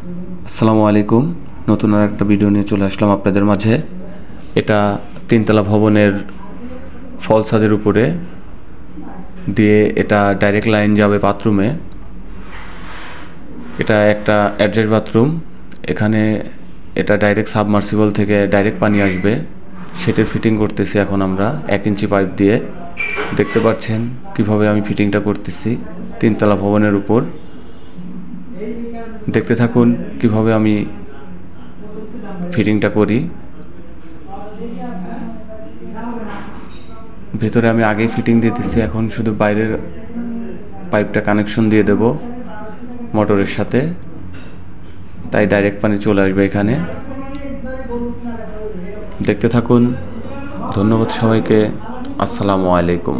আসসালামু আলাইকুম। নতুন আর একটা ভিডিও নিয়ে চলে আসলাম আপনাদের মাঝে। এটা তিনতলা ভবনের ফল ছাদের উপরে দিয়ে এটা ডাইরেক্ট লাইন যাবে বাথরুমে। এটা একটা অ্যাডজাস্ট বাথরুম। এখানে এটা ডাইরেক্ট সাবমার্সিবল থেকে ডাইরেক্ট পানি আসবে, সেটার ফিটিং করতেছি এখন আমরা 1 ইঞ্চি পাইপ দিয়ে। দেখতে পাচ্ছেন কিভাবে আমি ফিটিংটা করতেছি তিনতলা ভবনের উপর। দেখতে থাকুন কিভাবে আমি ফিটিংটা করি। ভেতরে আমি আগেই ফিটিং দিতেছি, এখন শুধু বাইরের পাইপটা কানেকশন দিয়ে দেব মোটরের সাথে, তাই ডাইরেক্ট পানি চলে আসবে এখানে। দেখতে থাকুন। ধন্যবাদ সবাইকে। আসসালামু আলাইকুম।